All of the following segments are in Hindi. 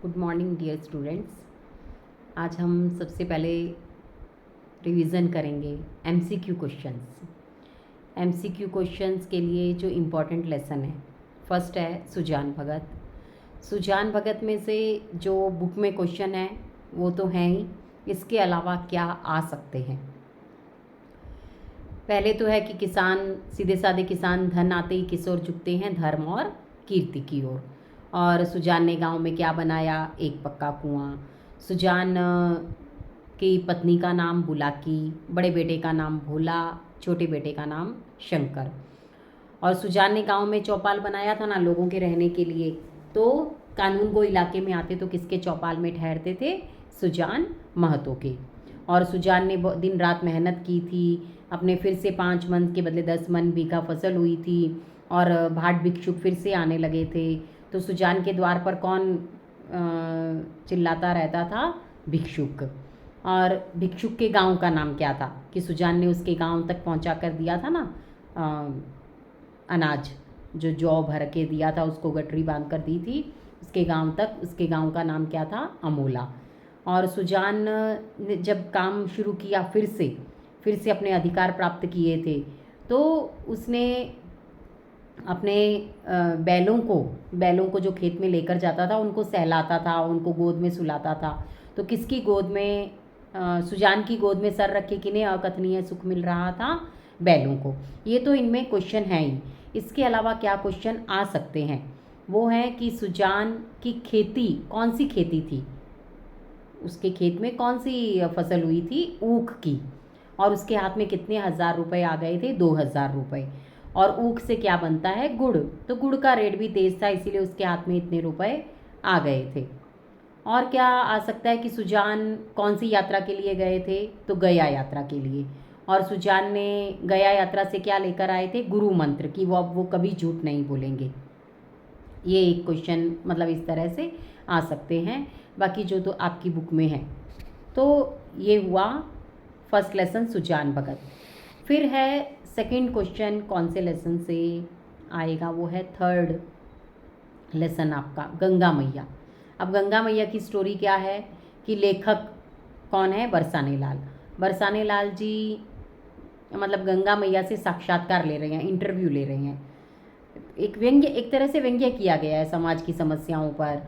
Good morning dear students. आज हम सबसे पहले रिवीजन करेंगे एमसीक्यू क्वेश्चंस। एमसीक्यू क्वेश्चंस के लिए जो इम्पोर्टेंट लेसन है, फर्स्ट है सुजान भगत। सुजान भगत में से जो बुक में क्वेश्चन है वो तो हैं ही, इसके अलावा क्या आ सकते हैं। पहले तो है कि किसान, सीधे साधे किसान, धन आते ही किस ओर झुकते हैं, धर्म और कीर्ति की ओर। और सुजान ने गांव में क्या बनाया, एक पक्का कुआं। सुजान की पत्नी का नाम बुलाकी, बड़े बेटे का नाम भोला, छोटे बेटे का नाम शंकर। और सुजान ने गांव में चौपाल बनाया था ना लोगों के रहने के लिए, तो कानून गो इलाके में आते तो किसके चौपाल में ठहरते थे, सुजान महतो के। और सुजान ने दिन रात मेहनत की थी, अपने फिर से 5 मन के बदले 10 मन बीघा फसल हुई थी और भाट भिक्षुक फिर से आने लगे थे। तो सुजान के द्वार पर कौन चिल्लाता रहता था, भिक्षुक। और भिक्षुक के गांव का नाम क्या था कि सुजान ने उसके गांव तक पहुंचा कर दिया था ना अनाज, जो जौ भर के दिया था उसको गठरी बांध कर दी थी उसके गांव तक। उसके गांव का नाम क्या था, अमोला। और सुजान ने जब काम शुरू किया, फिर से अपने अधिकार प्राप्त किए थे, तो उसने अपने बैलों को जो खेत में लेकर जाता था उनको सहलाता था, उनको गोद में सुलाता था। तो किसकी गोद में, सुजान की गोद में सर रख के किन्हें अकथनीय सुख मिल रहा था, बैलों को। ये तो इनमें क्वेश्चन है ही। इसके अलावा क्या क्वेश्चन आ सकते हैं, वो है कि सुजान की खेती, कौन सी खेती थी, उसके खेत में कौन सी फसल हुई थी, ऊख की। और उसके हाथ में कितने हजार रुपए आ गए थे, 2000 रुपये। और ऊख से क्या बनता है, गुड़। तो गुड़ का रेट भी तेज था, इसीलिए उसके हाथ में इतने रुपए आ गए थे। और क्या आ सकता है कि सुजान कौन सी यात्रा के लिए गए थे, तो गया यात्रा के लिए। और सुजान ने गया यात्रा से क्या लेकर आए थे, गुरु मंत्र, कि वो कभी झूठ नहीं बोलेंगे। ये एक क्वेश्चन मतलब इस तरह से आ सकते हैं, बाकी जो तो आपकी बुक में है। तो ये हुआ फर्स्ट लेसन सुजान भगत। फिर है सेकंड क्वेश्चन, कौन से लेसन से आएगा, वो है थर्ड लेसन आपका, गंगा मैया। अब गंगा मैया की स्टोरी क्या है कि लेखक कौन है, बरसाने लाल। बरसाने लाल जी मतलब गंगा मैया से साक्षात्कार ले रहे हैं, इंटरव्यू ले रहे हैं। एक तरह से व्यंग्य किया गया है समाज की समस्याओं पर।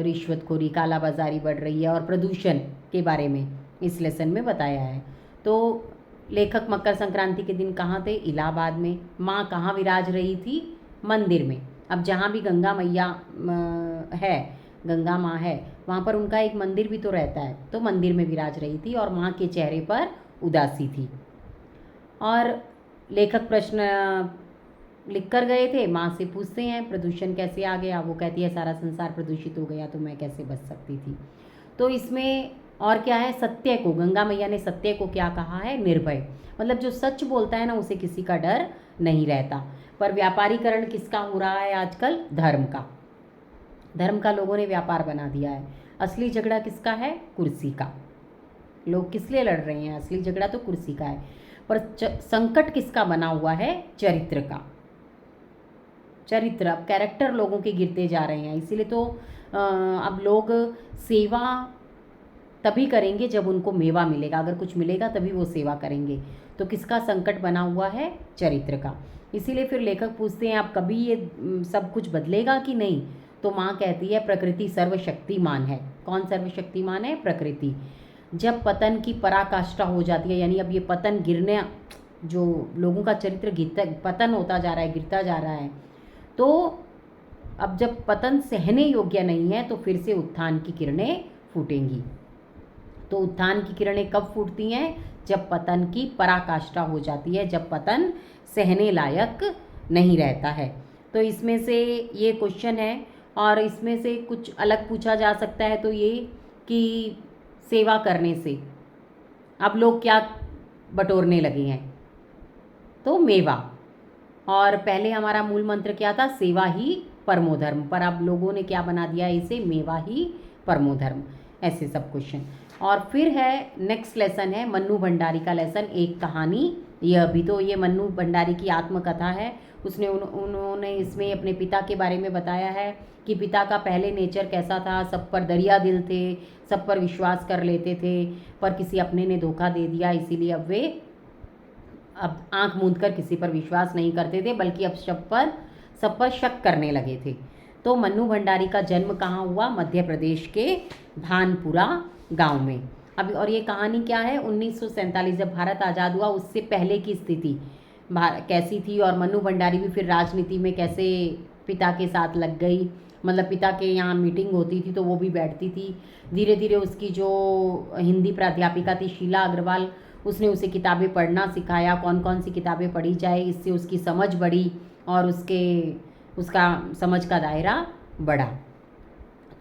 रिश्वतखोरी, कालाबाजारी बढ़ रही है और प्रदूषण के बारे में इस लेसन में बताया है। तो लेखक मकर संक्रांति के दिन कहाँ थे, इलाहाबाद में। माँ कहाँ विराज रही थी, मंदिर में। अब जहाँ भी गंगा मैया है, गंगा माँ है, वहाँ पर उनका एक मंदिर भी तो रहता है, तो मंदिर में विराज रही थी और माँ के चेहरे पर उदासी थी। और लेखक प्रश्न लिख कर गए थे, माँ से पूछते हैं प्रदूषण कैसे आ गया, वो कहती है सारा संसार प्रदूषित हो गया तो मैं कैसे बच सकती थी। तो इसमें और क्या है, सत्य को, गंगा मैया ने सत्य को क्या कहा है, निर्भय। मतलब जो सच बोलता है ना, उसे किसी का डर नहीं रहता। पर व्यापारीकरण किसका हो रहा है आजकल, धर्म का। धर्म का लोगों ने व्यापार बना दिया है। असली झगड़ा किसका है, कुर्सी का। लोग किस लिए लड़ रहे हैं, असली झगड़ा तो कुर्सी का है। पर संकट किसका बना हुआ है, चरित्र का। चरित्र, अब कैरेक्टर लोगों के गिरते जा रहे हैं, इसीलिए तो अब लोग सेवा तभी करेंगे जब उनको मेवा मिलेगा, अगर कुछ मिलेगा तभी वो सेवा करेंगे। तो किसका संकट बना हुआ है, चरित्र का। इसीलिए फिर लेखक पूछते हैं अब कभी ये सब कुछ बदलेगा कि नहीं। तो माँ कहती है प्रकृति सर्वशक्तिमान है। कौन सर्वशक्तिमान है, प्रकृति। जब पतन की पराकाष्ठा हो जाती है, यानी अब ये पतन, गिरने, जो लोगों का चरित्र गिरता, पतन होता जा रहा है, गिरता जा रहा है, तो अब जब पतन सहने योग्य नहीं है तो फिर से उत्थान की किरणें फूटेंगी। तो उत्थान की किरणें कब फूटती हैं, जब पतन की पराकाष्ठा हो जाती है, जब पतन सहने लायक नहीं रहता है। तो इसमें से ये क्वेश्चन है। और इसमें से कुछ अलग पूछा जा सकता है, तो ये कि सेवा करने से अब लोग क्या बटोरने लगे हैं, तो मेवा। और पहले हमारा मूल मंत्र क्या था, सेवा ही परमो धर्म, पर अब लोगों ने क्या बना दिया इसे, मेवा ही परमो धर्म। ऐसे सब क्वेश्चन। और फिर है नेक्स्ट लेसन है मन्नू भंडारी का लेसन, एक कहानी। यह भी तो ये मन्नू भंडारी की आत्मकथा है, उन्होंने इसमें अपने पिता के बारे में बताया है कि पिता का पहले नेचर कैसा था, सब पर दरिया दिल थे, सब पर विश्वास कर लेते थे, पर किसी अपने ने धोखा दे दिया, इसीलिए अब आंख मूंद कर किसी पर विश्वास नहीं करते थे, बल्कि अब सब पर शक करने लगे थे। तो मन्नू भंडारी का जन्म कहाँ हुआ? मध्य प्रदेश के भानपुरा गांव में। अब और ये कहानी क्या है, 1947 जब भारत आज़ाद हुआ उससे पहले की स्थिति कैसी थी, और मन्नू भंडारी भी फिर राजनीति में कैसे पिता के साथ लग गई। मतलब पिता के यहाँ मीटिंग होती थी तो वो भी बैठती थी। धीरे धीरे उसकी जो हिंदी प्राध्यापिका थी शीला अग्रवाल, उसने उसे किताबें पढ़ना सिखाया, कौन कौन सी किताबें पढ़ी जाए, इससे उसकी समझ बढ़ी और उसका समझ का दायरा बढ़ा।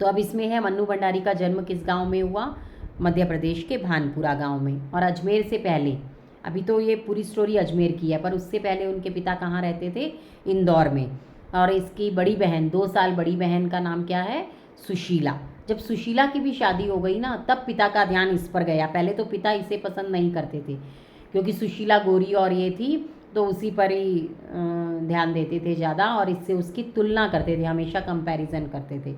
तो अब इसमें है मन्नू भंडारी का जन्म किस गांव में हुआ? मध्य प्रदेश के भानपुरा गांव में। और अजमेर से पहले, अभी तो ये पूरी स्टोरी अजमेर की है, पर उससे पहले उनके पिता कहाँ रहते थे? इंदौर में। और इसकी बड़ी बहन, 2 साल बड़ी बहन का नाम क्या है? सुशीला। जब सुशीला की भी शादी हो गई ना, तब पिता का ध्यान इस पर गया। पहले तो पिता इसे पसंद नहीं करते थे, क्योंकि सुशीला गोरी और ये थी, तो उसी पर ही ध्यान देते थे ज़्यादा, और इससे उसकी तुलना करते थे, हमेशा कंपैरिजन करते थे।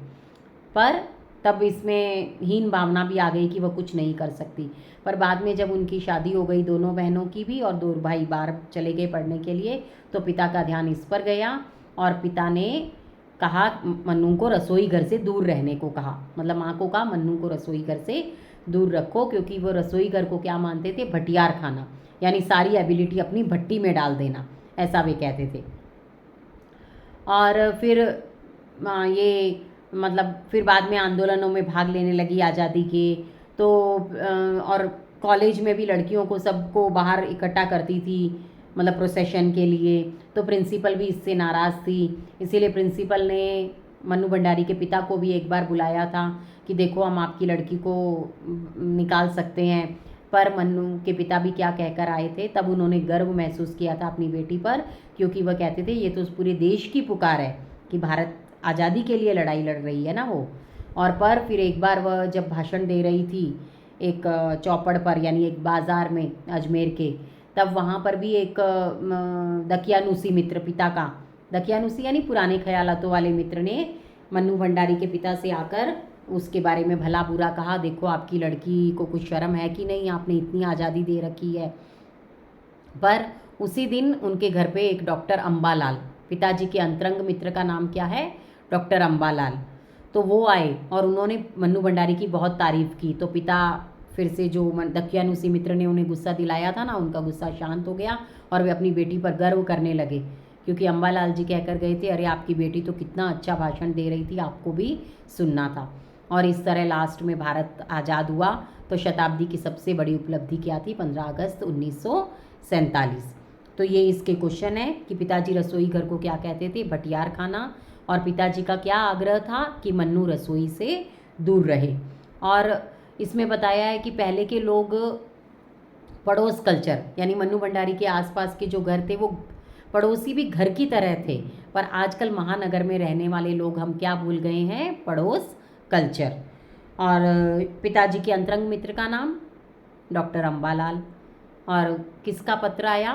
पर तब इसमें हीन भावना भी आ गई कि वह कुछ नहीं कर सकती। पर बाद में जब उनकी शादी हो गई दोनों बहनों की भी, और 2 भाई बाहर चले गए पढ़ने के लिए, तो पिता का ध्यान इस पर गया और पिता ने कहा मन्नू को रसोई घर से दूर रहने को कहा। मतलब माँ को कहा मन्नू को रसोई घर से दूर रखो, क्योंकि वो रसोई घर को क्या मानते थे? भटियार खाना, यानी सारी एबिलिटी अपनी भट्टी में डाल देना, ऐसा वे कहते थे। और फिर ये मतलब फिर बाद में आंदोलनों में भाग लेने लगी आज़ादी के, तो और कॉलेज में भी लड़कियों को सबको बाहर इकट्ठा करती थी, मतलब प्रोसेशन के लिए। तो प्रिंसिपल भी इससे नाराज़ थी, इसीलिए प्रिंसिपल ने मन्नू भंडारी के पिता को भी एक बार बुलाया था कि देखो हम आपकी लड़की को निकाल सकते हैं। पर मन्नू के पिता भी क्या कहकर आए थे? तब उन्होंने गर्व महसूस किया था अपनी बेटी पर, क्योंकि वह कहते थे ये तो उस पूरे देश की पुकार है कि भारत आज़ादी के लिए लड़ाई लड़ रही है ना वो। और पर फिर एक बार वह जब भाषण दे रही थी एक चौपड़ पर, यानी एक बाज़ार में अजमेर के, तब वहाँ पर भी एक दकियानूसी मित्र, पिता का दकियानूसी यानी पुराने ख्यालातों वाले मित्र ने मन्नू भंडारी के पिता से आकर उसके बारे में भला बुरा कहा, देखो आपकी लड़की को कुछ शर्म है कि नहीं, आपने इतनी आज़ादी दे रखी है। पर उसी दिन उनके घर पे एक डॉक्टर अम्बालाल, पिताजी के अंतरंग मित्र का नाम क्या है? डॉक्टर अम्बालाल। तो वो आए और उन्होंने मन्नू भंडारी की बहुत तारीफ़ की। तो पिता फिर से जो दकियानूसी मित्र ने उन्हें गुस्सा दिलाया था ना, उनका गुस्सा शांत हो गया और वे अपनी बेटी पर गर्व करने लगे, क्योंकि अम्बालाल जी कहकर गए थे अरे आपकी बेटी तो कितना अच्छा भाषण दे रही थी, आपको भी सुनना था। और इस तरह लास्ट में भारत आज़ाद हुआ। तो शताब्दी की सबसे बड़ी उपलब्धि क्या थी? 15 अगस्त 1947। तो ये इसके क्वेश्चन है कि पिताजी रसोई घर को क्या कहते थे? भटियार खाना। और पिताजी का क्या आग्रह था? कि मन्नू रसोई से दूर रहे। और इसमें बताया है कि पहले के लोग पड़ोस कल्चर, यानी मन्नू भंडारी के आसपास के जो घर थे वो पड़ोसी भी घर की तरह थे। पर आजकल महानगर में रहने वाले लोग हम क्या भूल गए हैं? पड़ोस कल्चर। और पिताजी के अंतरंग मित्र का नाम डॉक्टर अम्बालाल। और किसका पत्र आया?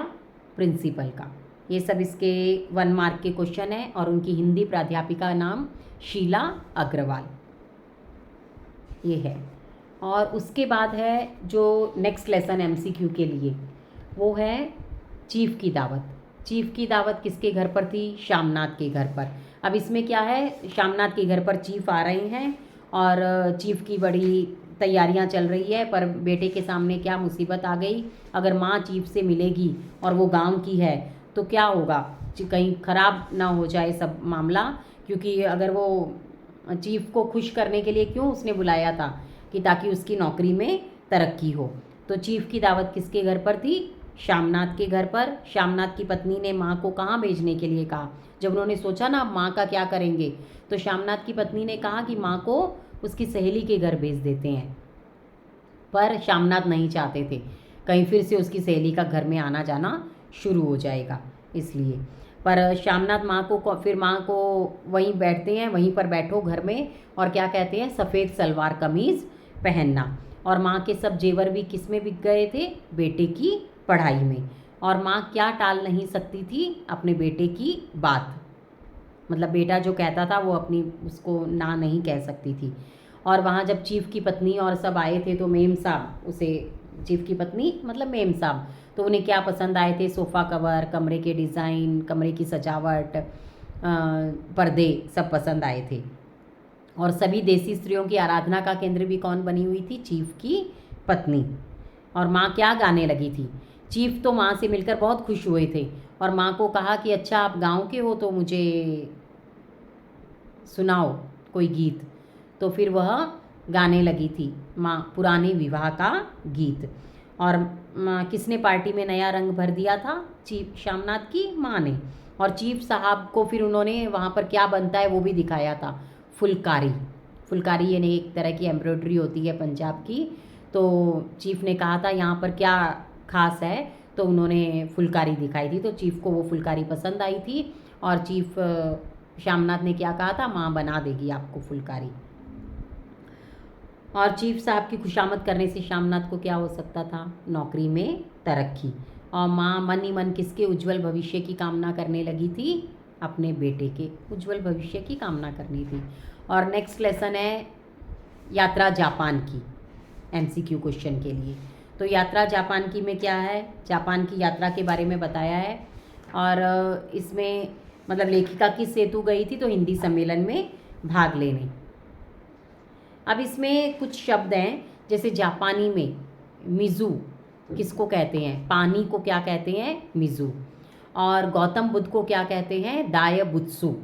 प्रिंसिपल का। ये सब इसके 1 मार्क के क्वेश्चन है। और उनकी हिंदी प्राध्यापिका नाम शीला अग्रवाल, ये है। और उसके बाद है जो नेक्स्ट लेसन MCQ के लिए, वो है चीफ की दावत। चीफ की दावत किसके घर पर थी? श्यामनाथ के घर पर। अब इसमें क्या है, श्यामनाथ के घर पर चीफ आ रहे हैं और चीफ की बड़ी तैयारियां चल रही है, पर बेटे के सामने क्या मुसीबत आ गई? अगर माँ चीफ से मिलेगी और वो गांव की है तो क्या होगा? कहीं ख़राब ना हो जाए सब मामला, क्योंकि अगर वो चीफ को खुश करने के लिए क्यों उसने बुलाया था कि ताकि उसकी नौकरी में तरक्की हो। तो चीफ की दावत किसके घर पर थी? श्यामनाथ के घर पर। श्यामनाथ की पत्नी ने माँ को कहाँ भेजने के लिए कहा? जब उन्होंने सोचा ना माँ का क्या करेंगे, तो श्यामनाथ की पत्नी ने कहा कि माँ को उसकी सहेली के घर भेज देते हैं। पर श्यामनाथ नहीं चाहते थे कहीं फिर से उसकी सहेली का घर में आना जाना शुरू हो जाएगा, इसलिए। पर श्यामनाथ फिर माँ को वहीं बैठते हैं, वहीं पर बैठो घर में, और क्या कहते हैं? सफ़ेद सलवार कमीज़ पहनना। और माँ के सब जेवर भी किस में बिक गए थे? बेटे की पढ़ाई में। और माँ क्या टाल नहीं सकती थी अपने बेटे की बात, मतलब बेटा जो कहता था वो अपनी उसको ना नहीं कह सकती थी। और वहाँ जब चीफ की पत्नी और सब आए थे तो मेम साहब उसे, चीफ की पत्नी मतलब मेम साहब, तो उन्हें क्या पसंद आए थे, सोफ़ा कवर, कमरे के डिज़ाइन, कमरे की सजावट, पर्दे सब पसंद आए थे। और सभी देसी स्त्रियों की आराधना का केंद्र भी कौन बनी हुई थी, चीफ की पत्नी। और माँ क्या गाने लगी थी, चीफ तो माँ से मिलकर बहुत खुश हुए थे और माँ को कहा कि अच्छा आप गाँव के हो तो मुझे सुनाओ कोई गीत। तो फिर वह गाने लगी थी माँ पुराने विवाह का गीत। और किसने पार्टी में नया रंग भर दिया था, चीफ श्यामनाथ की माँ ने। और चीफ साहब को फिर उन्होंने वहाँ पर क्या बनता है वो भी दिखाया था, फुलकारी। फुलकारी यानी एक तरह की एम्ब्रॉयडरी होती है पंजाब की। तो चीफ ने कहा था यहाँ पर क्या खास है, तो उन्होंने फुलकारी दिखाई थी, तो चीफ को वो फुलकारी पसंद आई थी। और चीफ श्यामनाथ ने क्या कहा था, माँ बना देगी आपको फुलकारी। और चीफ साहब की खुशामद करने से श्यामनाथ को क्या हो सकता था, नौकरी में तरक्की। और माँ मन ही मन किसके उज्जवल भविष्य की कामना करने लगी थी, अपने बेटे के उज्जवल भविष्य की कामना करनी थी। और नेक्स्ट लेसन है यात्रा जापान की, एमसीक्यू क्वेश्चन के लिए। तो यात्रा जापान की में क्या है, जापान की यात्रा के बारे में बताया है। और इसमें मतलब लेखिका किस हेतु गई थी, तो हिंदी सम्मेलन में भाग लेने। अब इसमें कुछ शब्द हैं, जैसे जापानी में मिज़ू किसको कहते हैं, पानी को क्या कहते हैं, मिज़ू। और गौतम बुद्ध को क्या कहते हैं, दाय बुत्सु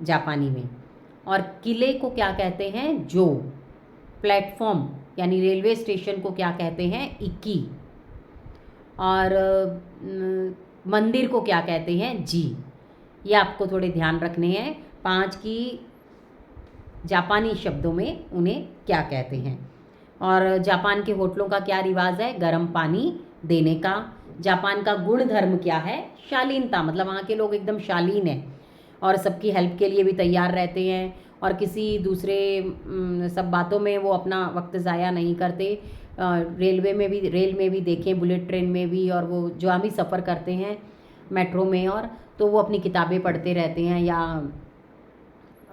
जापानी में। और किले को क्या कहते हैं, जो। प्लेटफॉर्म यानी रेलवे स्टेशन को क्या कहते हैं, इकी। और मंदिर को क्या कहते हैं, जी। ये आपको थोड़े ध्यान रखने हैं, 5 की जापानी शब्दों में उन्हें क्या कहते हैं। और जापान के होटलों का क्या रिवाज है, गर्म पानी देने का। जापान का गुण धर्म क्या है, शालीनता, मतलब वहाँ के लोग एकदम शालीन हैं और सबकी हेल्प के लिए भी तैयार रहते हैं और किसी दूसरे सब बातों में वो अपना वक्त ज़ाया नहीं करते। रेल में भी देखें, बुलेट ट्रेन में भी, और वो जो हम ही सफ़र करते हैं मेट्रो में, और तो वो अपनी किताबें पढ़ते रहते हैं या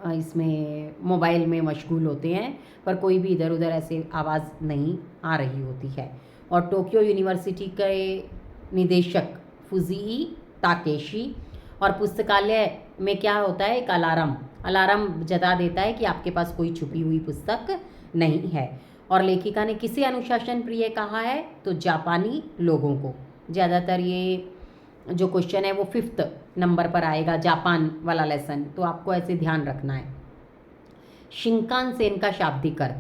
इसमें मोबाइल में मशगूल होते हैं, पर कोई भी इधर उधर ऐसे आवाज़ नहीं आ रही होती है। और टोक्यो यूनिवर्सिटी के निदेशक फुजीई ताकेशी। और पुस्तकालय में क्या होता है, एक अलार्म जता देता है कि आपके पास कोई छुपी हुई पुस्तक नहीं है। और लेखिका ने किसे अनुशासन प्रिय कहा है, तो जापानी लोगों को। ज़्यादातर ये जो क्वेश्चन है वो 5th नंबर पर आएगा, जापान वाला लेसन, तो आपको ऐसे ध्यान रखना है। शिंकानसेन का शाब्दिक अर्थ,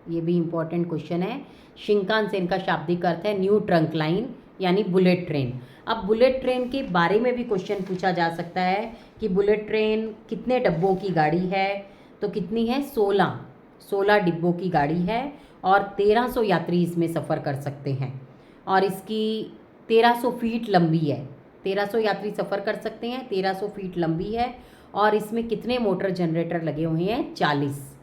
ये भी इम्पोर्टेंट क्वेश्चन है। शिंकानसेन का शाब्दिक अर्थ है न्यू ट्रंक लाइन यानी बुलेट ट्रेन। अब बुलेट ट्रेन के बारे में भी क्वेश्चन पूछा जा सकता है कि बुलेट ट्रेन कितने डब्बों की गाड़ी है, तो कितनी है, 16 डिब्बों की गाड़ी है और 1300 यात्री इसमें सफ़र कर सकते हैं। और इसकी 1300 फीट लंबी है, 1300 यात्री सफ़र कर सकते हैं, 1300 फीट लंबी है। और इसमें कितने मोटर जनरेटर लगे हुए हैं, 40।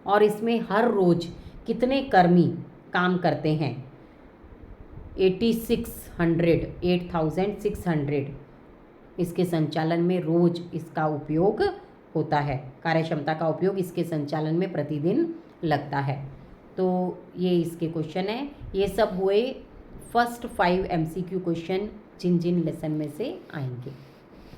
और इसमें हर रोज़ कितने कर्मी काम करते हैं, 8600 इसके संचालन में रोज़ इसका उपयोग होता है, कार्यक्षमता का उपयोग इसके संचालन में प्रतिदिन लगता है। तो ये इसके क्वेश्चन है। ये सब हुए फर्स्ट 5 MCQ क्वेश्चन जिन जिन लेसन में से आएंगे।